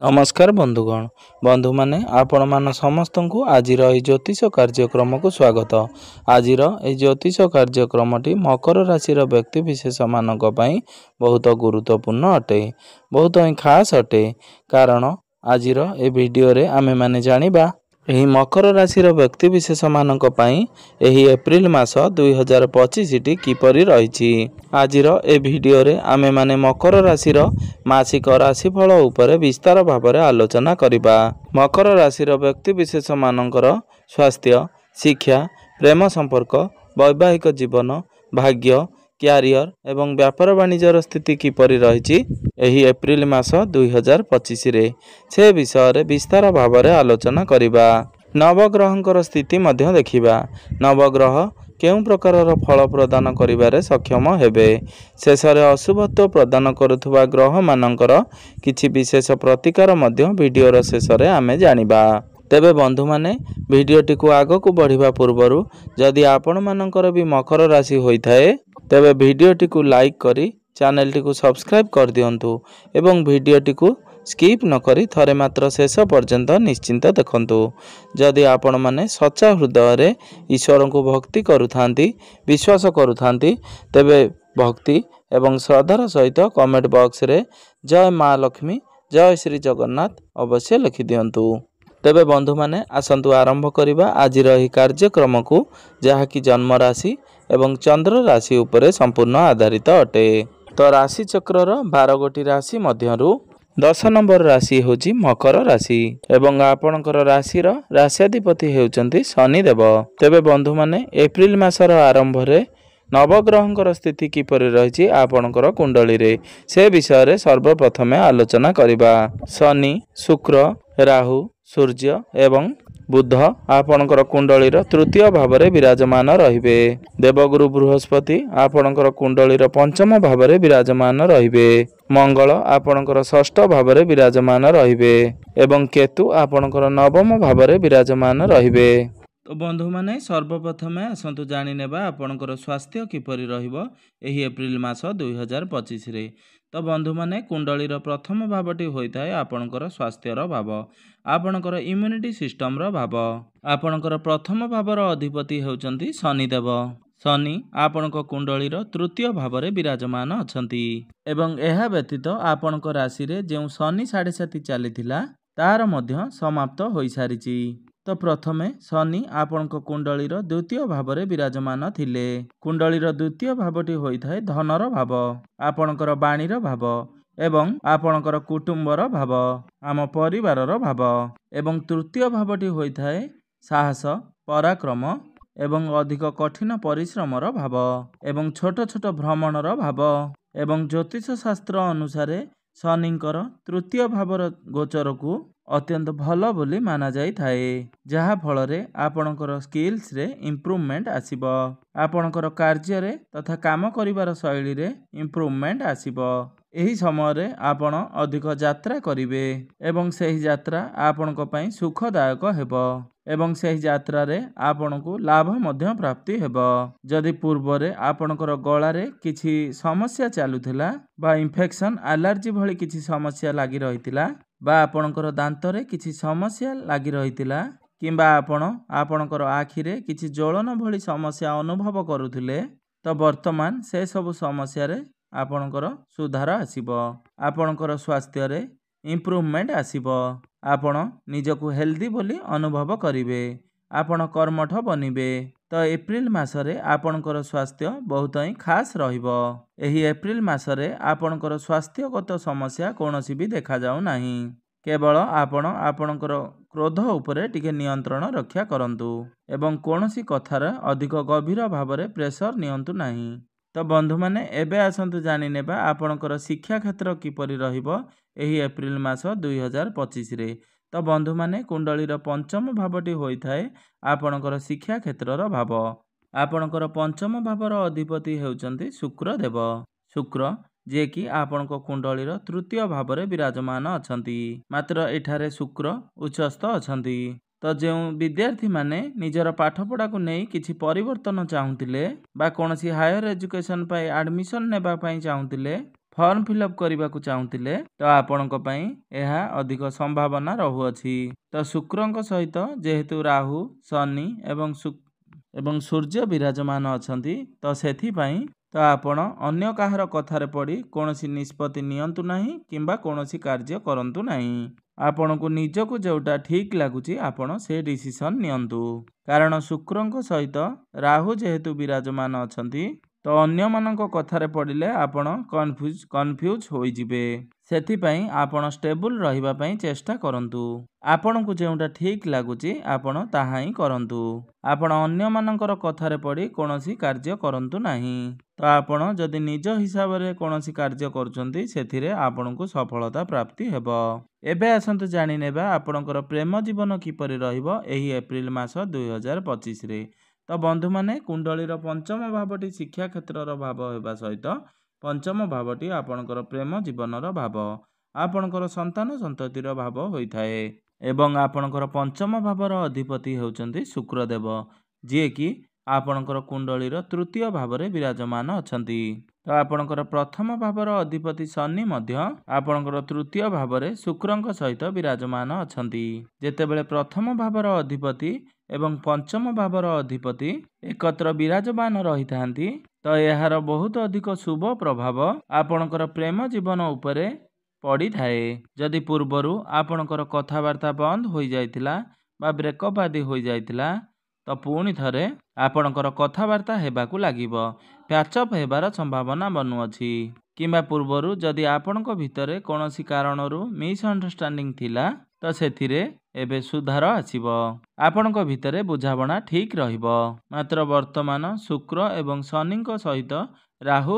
नमस्कार बंधुगण बंधु माने आपण मान समस्त को आज ज्योतिष कार्यक्रम को स्वागत। आज ज्योतिष कार्यक्रमटी मकर राशि व्यक्ति विशेष मान बहुत गुरुत्वपूर्ण अटे, बहुत ही खास अटे। कारण आज वीडियो रे आमे माने जानिबा एही मकर राशि व्यक्ति विशेष मान एप्रिल मास 2025 टी किपरि रहिछि। आज वीडियो रे आमे माने मकर राशि मासिक राशिफल उपरे विस्तार भाव आलोचना करिबा। मकर राशि व्यक्ति विशेष मानकर स्वास्थ्य, शिक्षा, प्रेम संपर्क, वैवाहिक जीवन, भाग्य, क्यारियर एवं व्यापार वाणिज्यर स्थिति किपरि रहिछि एही एप्रिल मास 2025 रे से विषय रे विस्तार भाव आलोचना करिबा। नवग्रहंकर स्थिति मध्य देखिबा। नवग्रह केउं प्रकार फल प्रदान करिबारे सक्षम हेबे, शेषरे अशुभत्व प्रदान करुथुवा ग्रह मानकर किछि विशेष प्रतिकार मध्य वीडियोर शेषरे आमे जानिबा। तेबे बंधु माने वीडियोटी को आगो को बढ़िबा पूर्वरु जदि आपण मानकर भी मकर राशि होइथाए तेबे वीडियोटी को लाइक करी चैनलटी को सब्सक्राइब कर दियंतु एवं वीडियोटी को स्किप न करी थरे मात्र शेष पर्यंत निश्चिंत देखंतु। जदि आपण माने सच्चा हृदय रे ईश्वर को भक्ति करुथांती, विश्वास करुथांती तेबे भक्ति एवं श्रद्धार सहित कमेंट बॉक्स रे जय माँ लक्ष्मी, जय श्री जगन्नाथ अवश्य लिखि दियंतु। तेबे बंधु माने आसंतु आरंभ करिबा आजिर एही कार्यक्रम को, जहा कि जन्म राशि एवं चंद्र राशि उपरे संपूर्ण आधारित अटे। तो राशि चक्रर 12 गोटी राशि मध्यरु 10 नंबर राशि होची मकर राशि एवं आपणकर राशिर राश्याधिपति हेउचंती शनिदेव। तेबे बंधु माने एप्रिल मासर आरंभ रे नवग्रहंकर स्थिति किपरि रहिछि आपणकर कुंडली रे से विषय रे सर्वप्रथमे आलोचना करिबा। शनि, शुक्र, राहु, सूर्य एवं बुध आपणकर कुंडलीर तृतीय भाव रे विराजमान रहिबे। देवगुरु बृहस्पति आपणकर कुंडलीर पंचम भाव रे विराजमान रहिबे। मंगल आपणकर षष्ठ भाव रे विराजमान रहिबे एवं केतु आपणकर नवम भाव रे विराजमान रहिबे। तो बंधु माने सर्वप्रथमे आसंतु जानि नेबा आपणकर स्वास्थ्य किपरि रहिबो एही एप्रिल मास 2025 रे। तो बंधु माने कुंडलीर प्रथम भावटी होइथाय आपणकर स्वास्थ्यर भाव, आपणकर इम्यूनिटी सिस्टम रो भाव। आपणकर प्रथम भावर अधिपति हेउचंती शनिदेव। शनि आपणक कुंडलीर तृतीय भाव रे विराजमान अछंती एवं एहा व्यतीत आपणक राशि रे जेउ शनि 7.5 चलीथिला तार मध्य समाप्त होई सारिछि। तो प्रथमे शनि आपणक कुंडलीर द्वितीय भाव रे विराजमान थिले। कुंडलीर द्वितीय भावटी होइथाय धनर भाव, आपणकर बाणीर भाव एवं आपणकर कुटुंबर भाव, आम परिवारर भाव एवं तृतीय भावटी होइथाय साहस, पराक्रम एवं अधिक कठिन परिश्रमर भाव एवं छोट छोट भ्रमणर भाव एवं ज्योतिष शास्त्र अनुसारे शनिंकर तृतीय भावर गोचर को अत्यंत भल बोली माना जाई थाए, जहा फल रे आपणकर स्किल्स रे इम्प्रूवमेंट आसीबो, आपणकर कार्य रे तथा काम करिवार शैली रे इम्प्रूवमेंट आसीबो। एही समय रे आपण अधिक यात्रा करिवे एवं सेही यात्रा आपणक पई सुखदायक हेबो एवं सेही यात्रा रे आपणको लाभ मध्य प्राप्ति हेबो। जदि पूर्व रे आपणकर गळा रे किछि समस्या चालुथिला बा इन्फेक्शन, एलर्जी भली किछि समस्या लागि रहितिला बा आपणकर दांत रे किछि समस्या लागि रहितिला किंबा आपणकर आखि रे किछि ज्वलन भली समस्या अनुभव करुथिले, तो वर्तमान से सब समस्या रे आपणकर सुधार आसीबो, आपणकर स्वास्थ्य रे इम्प्रूवमेंट आसीबो, आपण निजको हेल्दी बोली अनुभव करिवे, आपण कर्मठ बनिबे। तो एप्रिल मासरे आपणकर स्वास्थ्य बहुत ही खास रहिबो। एही एप्रिल मासरे आपणकर स्वास्थ्यगत समस्या कोनोसी भी देखा जाऊ नाही। केवल आपणकर क्रोध उपरे टिके नियंत्रण रक्षा करंतु एवं कोनोसी कथार अधिक गभीर भावरे प्रेशर नियंतु नाही। तो बंधु माने एबे आसंतु जानि नेबा आपणकर शिक्षा क्षेत्र किपरि रहिबो एही एप्रिल मास 2025 रे। तो बंधु माने कुंडलीर पंचम भावटी होइथाय आपणकर शिक्षा क्षेत्रर भाव, आपणकर पंचम भावर अधिपति हेउचंती शुक्र देव। शुक्र जे कि आपणक कुंडलीर तृतीय भाव रे विराजमान अछंती, मात्र एठारे शुक्र उच्चस्थ अछंती। तो जो विद्यार्थी माने निजर पाठपढ़ा को नहीं किछि परिवर्तन चाहूतिले बा कोनोसी हायर एजुकेशन पाई एडमिशन नेबा पाई चाहूतिले ଫର୍ମ ଫିଲ୍ଅପ୍ କରିବାକୁ ଚାହୁଁଥିଲେ ତ ଆପଣଙ୍କ ପାଇଁ ଏହା ଅଧିକ ସମ୍ଭାବନା ରହୁଅଛି। ତ ଶୁକ୍ରଙ୍କ ସହିତ ଯେହେତୁ ରାହୁ, ଶନି ଏବଂ ସୂର୍ଯ୍ୟ ବିରାଜମାନ ଅଛନ୍ତି, ତ ସେଥିପାଇଁ ତ ଆପଣ ଅନ୍ୟ କାହାର କଥାରେ ପଡ଼ି କୌଣସି ନିଷ୍ପତ୍ତି ନିଅନ୍ତୁ ନାହିଁ କିମ୍ବା କୌଣସି କାର୍ଯ୍ୟ କରନ୍ତୁ ନାହିଁ। ଆପଣଙ୍କୁ ନିଜକୁ ଯେଉଁଟା ଠିକ୍ ଲାଗୁଛି ଆପଣ ସେ ଡିସିସନ୍ ନିଅନ୍ତୁ। କାରଣ ଶୁକ୍ରଙ୍କ ସହିତ ରାହୁ ଯେହେତୁ ବିରାଜମାନ ଅଛନ୍ତି, ତ ଅନ୍ୟମାନଙ୍କ କଥାରେ ପଡ଼ିଲେ ଆପଣ କନଫ୍ୟୁଜ୍ ହୋଇଯିବେ। ସେଥିପାଇଁ ଆପଣ ଷ୍ଟେବୁଲ୍ ରହିବା ପାଇଁ ଚେଷ୍ଟା କରନ୍ତୁ। ଆପଣଙ୍କୁ ଯେଉଁଟା ଠିକ୍ ଲାଗୁଛି ଆପଣ ତାହା ହିଁ କରନ୍ତୁ। ଆପଣ ଅନ୍ୟମାନଙ୍କର କଥାରେ ପଡ଼ି କୌଣସି କାର୍ଯ୍ୟ କରନ୍ତୁ ନାହିଁ। ତ ଆପଣ ଯଦି ନିଜ ହିସାବରେ କୌଣସି କାର୍ଯ୍ୟ କରୁଛନ୍ତି ସେଥିରେ ଆପଣଙ୍କୁ ସଫଳତା ପ୍ରାପ୍ତି ହେବ। ଏବେ ଆସନ୍ତୁ ଜାଣିନେବା ଆପଣଙ୍କର ପ୍ରେମ ଜୀବନ କିପରି ରହିବ ଏହି ଏପ୍ରିଲ ମାସ 2025ରେ। ତ ବନ୍ଧୁମାନେ, କୁଣ୍ଡଳୀର ପଞ୍ଚମ ଭାବଟି ଶିକ୍ଷା କ୍ଷେତ୍ରର ଭାବ ହେବା ସହିତ ପଞ୍ଚମ ଭାବଟି ଆପଣଙ୍କର ପ୍ରେମ ଜୀବନର ଭାବ, ଆପଣଙ୍କର ସନ୍ତାନ ସନ୍ତତିର ଭାବ ହୋଇଥାଏ। ଏବଂ ଆପଣଙ୍କର ପଞ୍ଚମ ଭାବର ଅଧିପତି ହେଉଛନ୍ତି ଶୁକ୍ରଦେବ, ଯିଏକି ଆପଣଙ୍କର କୁଣ୍ଡଳୀର ତୃତୀୟ ଭାବରେ ବିରାଜମାନ ଅଛନ୍ତି। ତ ଆପଣଙ୍କର ପ୍ରଥମ ଭାବର ଅଧିପତି ଶନି ମଧ୍ୟ ଆପଣଙ୍କର ତୃତୀୟ ଭାବରେ ଶୁକ୍ରଙ୍କ ସହିତ ବିରାଜମାନ ଅଛନ୍ତି। ଯେତେବେଳେ ପ୍ରଥମ ଭାବର ଅଧିପତି ଏବଂ ପଞ୍ଚମ ଭାବର ଅଧିପତି ଏକତ୍ର ବିରାଜମାନ ରହିଥାନ୍ତି, ତ ଏହାର ବହୁତ ଅଧିକ ଶୁଭ ପ୍ରଭାବ ଆପଣଙ୍କର ପ୍ରେମ ଜୀବନ ଉପରେ ପଡ଼ିଥାଏ। ଯଦି ପୂର୍ବରୁ ଆପଣଙ୍କର କଥାବାର୍ତ୍ତା ବନ୍ଦ ହୋଇଯାଇଥିଲା ବା ବ୍ରେକଅପ୍ ଆଦି ହୋଇଯାଇଥିଲା, ତ ପୁଣି ଥରେ ଆପଣଙ୍କର କଥାବାର୍ତ୍ତା ହେବାକୁ ଲାଗିବ, ପ୍ୟାଚଅପ୍ ହେବାର ସମ୍ଭାବନା ବନୁଅଛି। କିମ୍ବା ପୂର୍ବରୁ ଯଦି ଆପଣଙ୍କ ଭିତରେ କୌଣସି କାରଣରୁ ମିସ୍ଅଣ୍ଡରଷ୍ଟାଣ୍ଡିଂ ଥିଲା, ତ ସେଥିରେ ଏବେ ସୁଧାର ଆସିବ। ଆପଣଙ୍କ ଭିତରେ ବୁଝାମଣା ଠିକ୍ ରହିବ। ମାତ୍ର ବର୍ତ୍ତମାନ ଶୁକ୍ର ଏବଂ ଶନିଙ୍କ ସହିତ ରାହୁ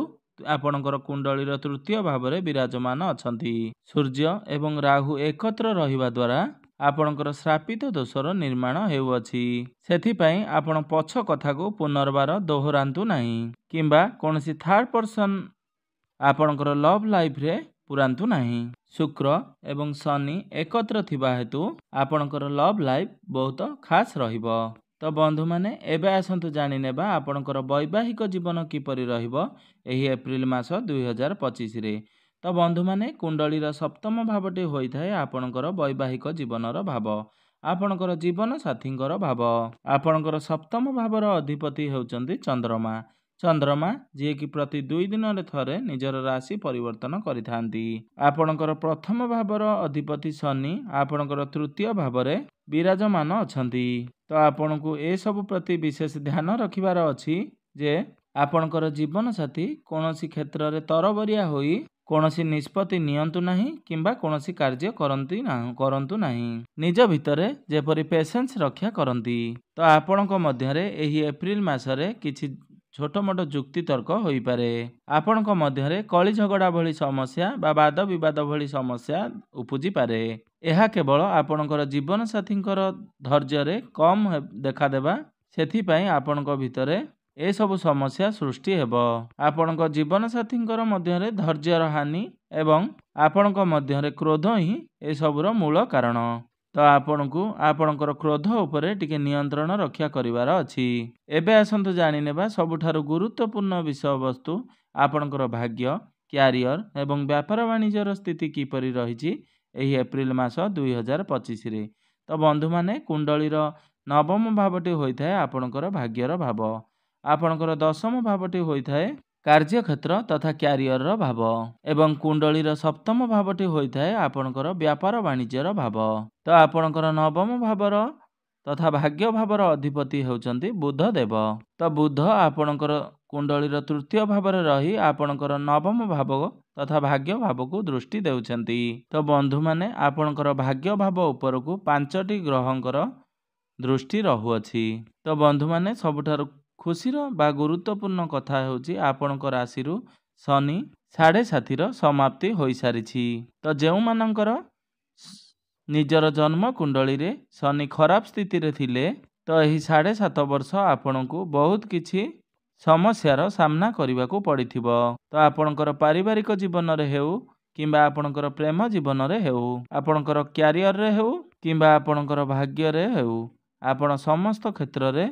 ଆପଣଙ୍କର କୁଣ୍ଡଳୀର ତୃତୀୟ ଭାବରେ ବିରାଜମାନ ଅଛନ୍ତି। ସୂର୍ଯ୍ୟ ଏବଂ ରାହୁ ଏକତ୍ର ରହିବା ଦ୍ୱାରା ଆପଣଙ୍କର ଶ୍ରାପିତ ଦୋଷର ନିର୍ମାଣ ହେଉଅଛି। ସେଥିପାଇଁ ଆପଣ ପଛ କଥାକୁ ପୁନର୍ବାର ଦୋହରାନ୍ତୁ ନାହିଁ କିମ୍ବା କୌଣସି ଥାର୍ଡ ପର୍ସନ ଆପଣଙ୍କର ଲଭ୍ ଲାଇଫ୍ରେ ପୁରାନ୍ତୁ ନାହିଁ। ଶୁକ୍ର ଏବଂ ଶନି ଏକତ୍ର ଥିବା ହେତୁ ଆପଣଙ୍କର ଲଭ୍ ଲାଇଫ୍ ବହୁତ ଖାସ୍ ରହିବ। ତ ବନ୍ଧୁମାନେ, ଏବେ ଆସନ୍ତୁ ଜାଣିନେବା ଆପଣଙ୍କର ବୈବାହିକ ଜୀବନ କିପରି ରହିବ ଏହି ଏପ୍ରିଲ ମାସ 2025ରେ। ତ ବନ୍ଧୁମାନେ, କୁଣ୍ଡଳୀର ସପ୍ତମ ଭାବଟି ହୋଇଥାଏ ଆପଣଙ୍କର ବୈବାହିକ ଜୀବନର ଭାବ, ଆପଣଙ୍କର ଜୀବନ ସାଥୀଙ୍କର ଭାବ। ଆପଣଙ୍କର ସପ୍ତମ ଭାବର ଅଧିପତି ହେଉଛନ୍ତି ଚନ୍ଦ୍ରମା। ଚନ୍ଦ୍ରମା ଯିଏକି ପ୍ରତି 2 ଦିନରେ ଥରେ ନିଜର ରାଶି ପରିବର୍ତ୍ତନ କରିଥାନ୍ତି। ଆପଣଙ୍କର ପ୍ରଥମ ଭାବର ଅଧିପତି ଶନି ଆପଣଙ୍କର ତୃତୀୟ ଭାବରେ ବିରାଜମାନ ଅଛନ୍ତି। ତ ଆପଣଙ୍କୁ ଏସବୁ ପ୍ରତି ବିଶେଷ ଧ୍ୟାନ ରଖିବାର ଅଛି ଯେ ଆପଣଙ୍କର ଜୀବନସାଥୀ କୌଣସି କ୍ଷେତ୍ରରେ ତରବରିଆ ହୋଇ କୌଣସି ନିଷ୍ପତ୍ତି ନିଅନ୍ତୁ ନାହିଁ କିମ୍ବା କୌଣସି କାର୍ଯ୍ୟ କରନ୍ତୁ ନାହିଁ। ନିଜ ଭିତରେ ଯେପରି ପେସେନ୍ସ ରକ୍ଷା କରନ୍ତି। ତ ଆପଣଙ୍କ ମଧ୍ୟରେ ଏହି ଏପ୍ରିଲ ମାସରେ କିଛି ଛୋଟ ମୋଟ ଯୁକ୍ତିତର୍କ ହୋଇପାରେ। ଆପଣଙ୍କ ମଧ୍ୟରେ କଳି ଝଗଡ଼ା ଭଳି ସମସ୍ୟା ବା ବାଦ ବିବାଦ ଭଳି ସମସ୍ୟା ଉପୁଜିପାରେ। ଏହା କେବଳ ଆପଣଙ୍କର ଜୀବନସାଥୀଙ୍କର ଧୈର୍ଯ୍ୟରେ କମ୍ ଦେଖାଦେବା, ସେଥିପାଇଁ ଆପଣଙ୍କ ଭିତରେ ଏସବୁ ସମସ୍ୟା ସୃଷ୍ଟି ହେବ। ଆପଣଙ୍କ ଜୀବନସାଥୀଙ୍କର ମଧ୍ୟରେ ଧୈର୍ଯ୍ୟର ହାନି ଏବଂ ଆପଣଙ୍କ ମଧ୍ୟରେ କ୍ରୋଧ ହିଁ ଏସବୁର ମୂଳ କାରଣ। ତ ଆପଣଙ୍କୁ ଆପଣଙ୍କର କ୍ରୋଧ ଉପରେ ଟିକେ ନିୟନ୍ତ୍ରଣ ରକ୍ଷା କରିବାର ଅଛି। ଏବେ ଆସନ୍ତୁ ଜାଣିନେବା ସବୁଠାରୁ ଗୁରୁତ୍ୱପୂର୍ଣ୍ଣ ବିଷୟବସ୍ତୁ ଆପଣଙ୍କର ଭାଗ୍ୟ, କ୍ୟାରିୟର ଏବଂ ବ୍ୟାପାର ବାଣିଜ୍ୟର ସ୍ଥିତି କିପରି ରହିଛି ଏହି ଏପ୍ରିଲ ମାସ 2025ରେ। ତ ବନ୍ଧୁମାନେ, କୁଣ୍ଡଳୀର ନବମ ଭାବଟି ହୋଇଥାଏ ଆପଣଙ୍କର ଭାଗ୍ୟର ଭାବ, ଆପଣଙ୍କର ଦଶମ ଭାବଟି ହୋଇଥାଏ କାର୍ଯ୍ୟକ୍ଷେତ୍ର ତଥା କ୍ୟାରିୟରର ଭାବ ଏବଂ କୁଣ୍ଡଳୀର ସପ୍ତମ ଭାବଟି ହୋଇଥାଏ ଆପଣଙ୍କର ବ୍ୟାପାର ବାଣିଜ୍ୟର ଭାବ। ତ ଆପଣଙ୍କର ନବମ ଭାବର ତଥା ଭାଗ୍ୟ ଭାବର ଅଧିପତି ହେଉଛନ୍ତି ବୁଧ ଦେବ। ତ ବୁଧ ଆପଣଙ୍କର କୁଣ୍ଡଳୀର ତୃତୀୟ ଭାବରେ ରହି ଆପଣଙ୍କର ନବମ ଭାବ ତଥା ଭାଗ୍ୟ ଭାବକୁ ଦୃଷ୍ଟି ଦେଉଛନ୍ତି। ତ ବନ୍ଧୁମାନେ, ଆପଣଙ୍କର ଭାଗ୍ୟ ଭାବ ଉପରକୁ 5ଟି ଗ୍ରହଙ୍କର ଦୃଷ୍ଟି ରହୁଅଛି। ତ ବନ୍ଧୁମାନେ, ସବୁଠାରୁ ଖୁସିର ବା ଗୁରୁତ୍ୱପୂର୍ଣ୍ଣ କଥା ହେଉଛି ଆପଣଙ୍କ ରାଶିରୁ ଶନି 7.5ର ସମାପ୍ତି ହୋଇସାରିଛି। ତ ଯେଉଁମାନଙ୍କର ନିଜର ଜନ୍ମ କୁଣ୍ଡଳୀରେ ଶନି ଖରାପ ସ୍ଥିତିରେ ଥିଲେ, ତ ଏହି 7.5 ବର୍ଷ ଆପଣଙ୍କୁ ବହୁତ କିଛି ସମସ୍ୟାର ସାମ୍ନା କରିବାକୁ ପଡ଼ିଥିବ। ତ ଆପଣଙ୍କର ପାରିବାରିକ ଜୀବନରେ ହେଉ କିମ୍ବା ଆପଣଙ୍କର ପ୍ରେମ ଜୀବନରେ ହେଉ, ଆପଣଙ୍କର କ୍ୟାରିୟରରେ ହେଉ କିମ୍ବା ଆପଣଙ୍କର ଭାଗ୍ୟରେ ହେଉ, ଆପଣ ସମସ୍ତ କ୍ଷେତ୍ରରେ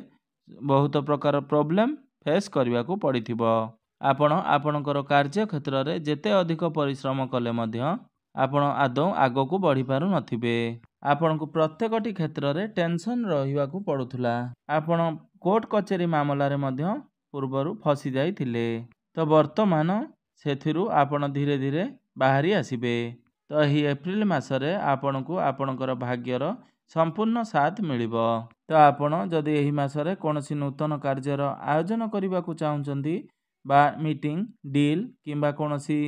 ବହୁତ ପ୍ରକାର ପ୍ରୋବ୍ଲେମ୍ ଫେସ୍ କରିବାକୁ ପଡ଼ିଥିବ। ଆପଣ ଆପଣଙ୍କର କାର୍ଯ୍ୟକ୍ଷେତ୍ରରେ ଯେତେ ଅଧିକ ପରିଶ୍ରମ କଲେ ମଧ୍ୟ ଆପଣ ଆଦୌ ଆଗକୁ ବଢ଼ିପାରୁନଥିବେ। ଆପଣଙ୍କୁ ପ୍ରତ୍ୟେକଟି କ୍ଷେତ୍ରରେ ଟେନସନ୍ ରହିବାକୁ ପଡ଼ୁଥିଲା। ଆପଣ କୋର୍ଟ କଚେରୀ ମାମଲାରେ ମଧ୍ୟ ପୂର୍ବରୁ ଫସି ଯାଇଥିଲେ। ତ ବର୍ତ୍ତମାନ ସେଥିରୁ ଆପଣ ଧୀରେ ଧୀରେ ବାହାରି ଆସିବେ। ତ ଏହି ଏପ୍ରିଲ ମାସରେ ଆପଣଙ୍କୁ ଆପଣଙ୍କର ଭାଗ୍ୟର ସମ୍ପୂର୍ଣ୍ଣ ସାଥ ମିଳିବ। ତ ଆପଣ ଯଦି ଏହି ମାସରେ କୌଣସି ନୂତନ କାର୍ଯ୍ୟର ଆୟୋଜନ କରିବାକୁ ଚାହୁଁଛନ୍ତି ବା ମିଟିଂ, ଡିଲ୍ କିମ୍ବା କୌଣସି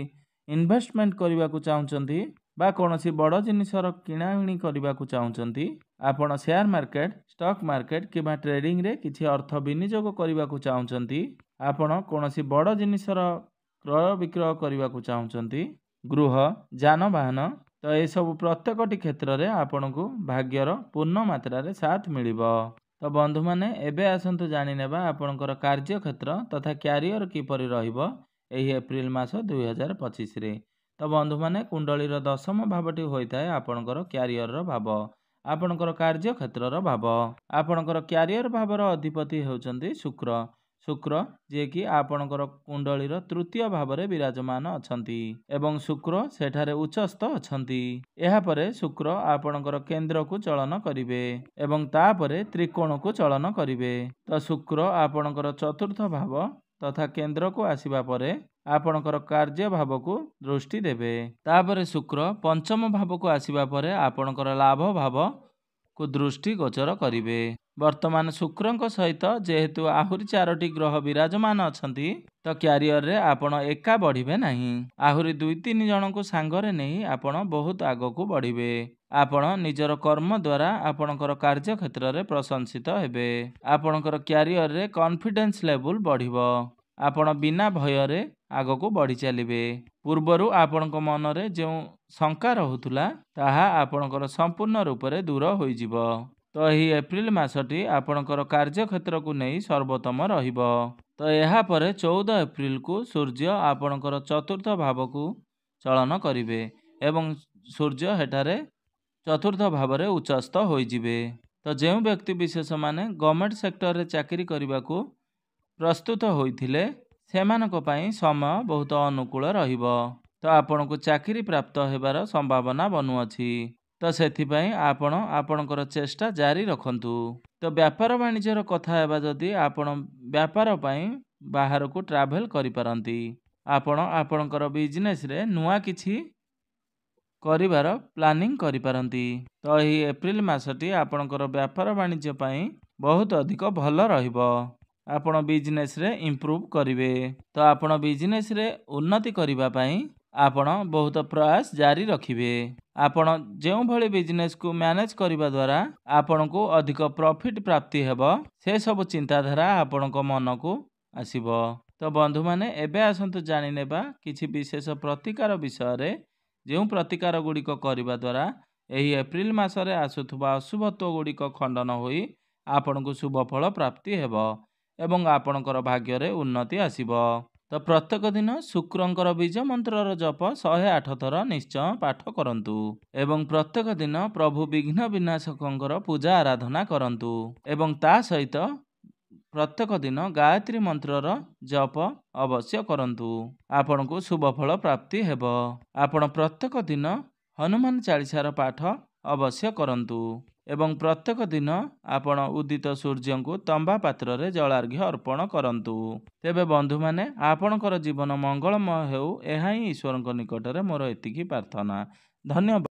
ଇନଭେଷ୍ଟମେଣ୍ଟ କରିବାକୁ ଚାହୁଁଛନ୍ତି ବା କୌଣସି ବଡ଼ ଜିନିଷର କିଣାକିଣି କରିବାକୁ ଚାହୁଁଛନ୍ତି, ଆପଣ ସେୟାର ମାର୍କେଟ, ଷ୍ଟକ୍ ମାର୍କେଟ କିମ୍ବା ଟ୍ରେଡିଂରେ କିଛି ଅର୍ଥ ବିନିଯୋଗ କରିବାକୁ ଚାହୁଁଛନ୍ତି, ଆପଣ କୌଣସି ବଡ଼ ଜିନିଷର କ୍ରୟ ବିକ୍ରୟ କରିବାକୁ ଚାହୁଁଛନ୍ତି, ଗୃହ, ଯାନବାହନ, ତ ଏସବୁ ପ୍ରତ୍ୟେକଟି କ୍ଷେତ୍ରରେ ଆପଣଙ୍କୁ ଭାଗ୍ୟର ପୂର୍ଣ୍ଣ ମାତ୍ରାରେ ସାଥ ମିଳିବ। ତ ବନ୍ଧୁମାନେ, ଏବେ ଆସନ୍ତୁ ଜାଣିନେବା ଆପଣଙ୍କର କାର୍ଯ୍ୟକ୍ଷେତ୍ର ତଥା କ୍ୟାରିୟର କିପରି ରହିବ ଏହି ଏପ୍ରିଲ ମାସ 2025ରେ। ତ ବନ୍ଧୁମାନେ, କୁଣ୍ଡଳୀର ଦଶମ ଭାବଟି ହୋଇଥାଏ ଆପଣଙ୍କର କ୍ୟାରିୟରର ଭାବ, ଆପଣଙ୍କର କାର୍ଯ୍ୟକ୍ଷେତ୍ରର ଭାବ। ଆପଣଙ୍କର କ୍ୟାରିୟର ଭାବର ଅଧିପତି ହେଉଛନ୍ତି ଶୁକ୍ର। ଶୁକ୍ର ଯିଏକି ଆପଣଙ୍କର କୁଣ୍ଡଳୀର ତୃତୀୟ ଭାବରେ ବିରାଜମାନ ଅଛନ୍ତି ଏବଂ ଶୁକ୍ର ସେଠାରେ ଉଚ୍ଚସ୍ଥ ଅଛନ୍ତି। ଏହାପରେ ଶୁକ୍ର ଆପଣଙ୍କର କେନ୍ଦ୍ରକୁ ଚଳନ କରିବେ ଏବଂ ତାପରେ ତ୍ରିକୋଣକୁ ଚଳନ କରିବେ। ତ ଶୁକ୍ର ଆପଣଙ୍କର ଚତୁର୍ଥ ଭାବ ତଥା କେନ୍ଦ୍ରକୁ ଆସିବା ପରେ ଆପଣଙ୍କର କାର୍ଯ୍ୟ ଭାବକୁ ଦୃଷ୍ଟି ଦେବେ। ତାପରେ ଶୁକ୍ର ପଞ୍ଚମ ଭାବକୁ ଆସିବା ପରେ ଆପଣଙ୍କର ଲାଭ ଭାବକୁ ଦୃଷ୍ଟି ଗୋଚର କରିବେ। ବର୍ତ୍ତମାନ ଶୁକ୍ରଙ୍କ ସହିତ ଯେହେତୁ ଆହୁରି 4ଟି ଗ୍ରହ ବିରାଜମାନ ଅଛନ୍ତି, ତ କ୍ୟାରିୟରରେ ଆପଣ ଏକା ବଢ଼ିବେ ନାହିଁ, ଆହୁରି 2-3 ଜଣଙ୍କୁ ସାଙ୍ଗରେ ନେଇ ଆପଣ ବହୁତ ଆଗକୁ ବଢ଼ିବେ। ଆପଣ ନିଜର କର୍ମ ଦ୍ୱାରା ଆପଣଙ୍କର କାର୍ଯ୍ୟକ୍ଷେତ୍ରରେ ପ୍ରଶଂସିତ ହେବେ। ଆପଣଙ୍କର କ୍ୟାରିୟରରେ କନଫିଡେନ୍ସ ଲେଭେଲ ବଢ଼ିବ। ଆପଣ ବିନା ଭୟରେ ଆଗକୁ ବଢ଼ି ଚାଲିବେ। ପୂର୍ବରୁ ଆପଣଙ୍କ ମନରେ ଯେଉଁ ଶଙ୍କା ରହୁଥିଲା ତାହା ଆପଣଙ୍କର ସମ୍ପୂର୍ଣ୍ଣ ରୂପରେ ଦୂର ହୋଇଯିବ। ତ ଏହି ଏପ୍ରିଲ ମାସଟି ଆପଣଙ୍କର କାର୍ଯ୍ୟକ୍ଷେତ୍ରକୁ ନେଇ ସର୍ବୋତ୍ତମ ରହିବ। ତ ଏହାପରେ 14 ଏପ୍ରିଲକୁ ସୂର୍ଯ୍ୟ ଆପଣଙ୍କର ଚତୁର୍ଥ ଭାବକୁ ଚଳନ କରିବେ ଏବଂ ସୂର୍ଯ୍ୟ ଏଠାରେ ଚତୁର୍ଥ ଭାବରେ ଉଚ୍ଚସ୍ଥ ହୋଇଯିବେ। ତ ଯେଉଁ ବ୍ୟକ୍ତି ବିଶେଷମାନେ ଗଭର୍ଣ୍ଣମେଣ୍ଟ ସେକ୍ଟରରେ ଚାକିରି କରିବାକୁ ପ୍ରସ୍ତୁତ ହୋଇଥିଲେ, ସେମାନଙ୍କ ପାଇଁ ସମୟ ବହୁତ ଅନୁକୂଳ ରହିବ। ତ ଆପଣଙ୍କୁ ଚାକିରି ପ୍ରାପ୍ତ ହେବାର ସମ୍ଭାବନା ବନୁଅଛି। ତ ସେଥିପାଇଁ ଆପଣ ଆପଣଙ୍କର ଚେଷ୍ଟା ଜାରି ରଖନ୍ତୁ। ତ ବ୍ୟାପାର ବାଣିଜ୍ୟର କଥା ହେବା ଯଦି ଆପଣ ବ୍ୟାପାର ପାଇଁ ବାହାରକୁ ଟ୍ରାଭେଲ କରିପାରନ୍ତି। ଆପଣ ଆପଣଙ୍କର ବିଜନେସରେ ନୂଆ କିଛି କରିବାର ପ୍ଲାନିଂ କରିପାରନ୍ତି। ତ ଏହି ଏପ୍ରିଲ ମାସଟି ଆପଣଙ୍କର ବ୍ୟାପାର ବାଣିଜ୍ୟ ପାଇଁ ବହୁତ ଅଧିକ ଭଲ ରହିବ। ଆପଣ ବିଜନେସରେ ଇମ୍ପ୍ରୁଭ କରିବେ। ତ ଆପଣ ବିଜନେସରେ ଉନ୍ନତି କରିବା ପାଇଁ ଆପଣ ବହୁତ ପ୍ରୟାସ ଜାରି ରଖିବେ। ଆପଣ ଯେଉଁଭଳି ବିଜନେସକୁ ମ୍ୟାନେଜ କରିବା ଦ୍ୱାରା ଆପଣଙ୍କୁ ଅଧିକ ପ୍ରଫିଟ୍ ପ୍ରାପ୍ତି ହେବ, ସେସବୁ ଚିନ୍ତାଧାରା ଆପଣଙ୍କ ମନକୁ ଆସିବ। ତ ବନ୍ଧୁମାନେ, ଏବେ ଆସନ୍ତୁ ଜାଣିନେବା କିଛି ବିଶେଷ ପ୍ରତିକାର ବିଷୟରେ, ଯେଉଁ ପ୍ରତିକାର ଗୁଡ଼ିକ କରିବା ଦ୍ୱାରା ଏହି ଏପ୍ରିଲ ମାସରେ ଆସୁଥିବା ଅଶୁଭତ୍ୱ ଗୁଡ଼ିକ ଖଣ୍ଡନ ହୋଇ ଆପଣଙ୍କୁ ଶୁଭଫଳ ପ୍ରାପ୍ତି ହେବ ଏବଂ ଆପଣଙ୍କର ଭାଗ୍ୟରେ ଉନ୍ନତି ଆସିବ। ତ ପ୍ରତ୍ୟେକ ଦିନ ଶୁକ୍ରଙ୍କର ବୀଜ ମନ୍ତ୍ରର ଜପ 108 ଥର ନିଶ୍ଚୟ ପାଠ କରନ୍ତୁ ଏବଂ ପ୍ରତ୍ୟେକ ଦିନ ପ୍ରଭୁ ବିଘ୍ନ ବିନାଶକଙ୍କର ପୂଜା ଆରାଧନା କରନ୍ତୁ ଏବଂ ତା ସହିତ ପ୍ରତ୍ୟେକ ଦିନ ଗାୟତ୍ରୀ ମନ୍ତ୍ରର ଜପ ଅବଶ୍ୟ କରନ୍ତୁ। ଆପଣଙ୍କୁ ଶୁଭଫଳ ପ୍ରାପ୍ତି ହେବ। ଆପଣ ପ୍ରତ୍ୟେକ ଦିନ ହନୁମାନ ଚାଳିଶାର ପାଠ ଅବଶ୍ୟ କରନ୍ତୁ ଏବଂ ପ୍ରତ୍ୟେକ ଦିନ ଆପଣ ଉଦିତ ସୂର୍ଯ୍ୟଙ୍କୁ ତମ୍ବା ପାତ୍ରରେ ଜଳାର୍ଘ୍ୟ ଅର୍ପଣ କରନ୍ତୁ। ତେବେ ବନ୍ଧୁମାନେ, ଆପଣଙ୍କର ଜୀବନ ମଙ୍ଗଳମୟ ହେଉ, ଏହା ହିଁ ଈଶ୍ୱରଙ୍କ ନିକଟରେ ମୋର ଏତିକି ପ୍ରାର୍ଥନା। ଧନ୍ୟବାଦ।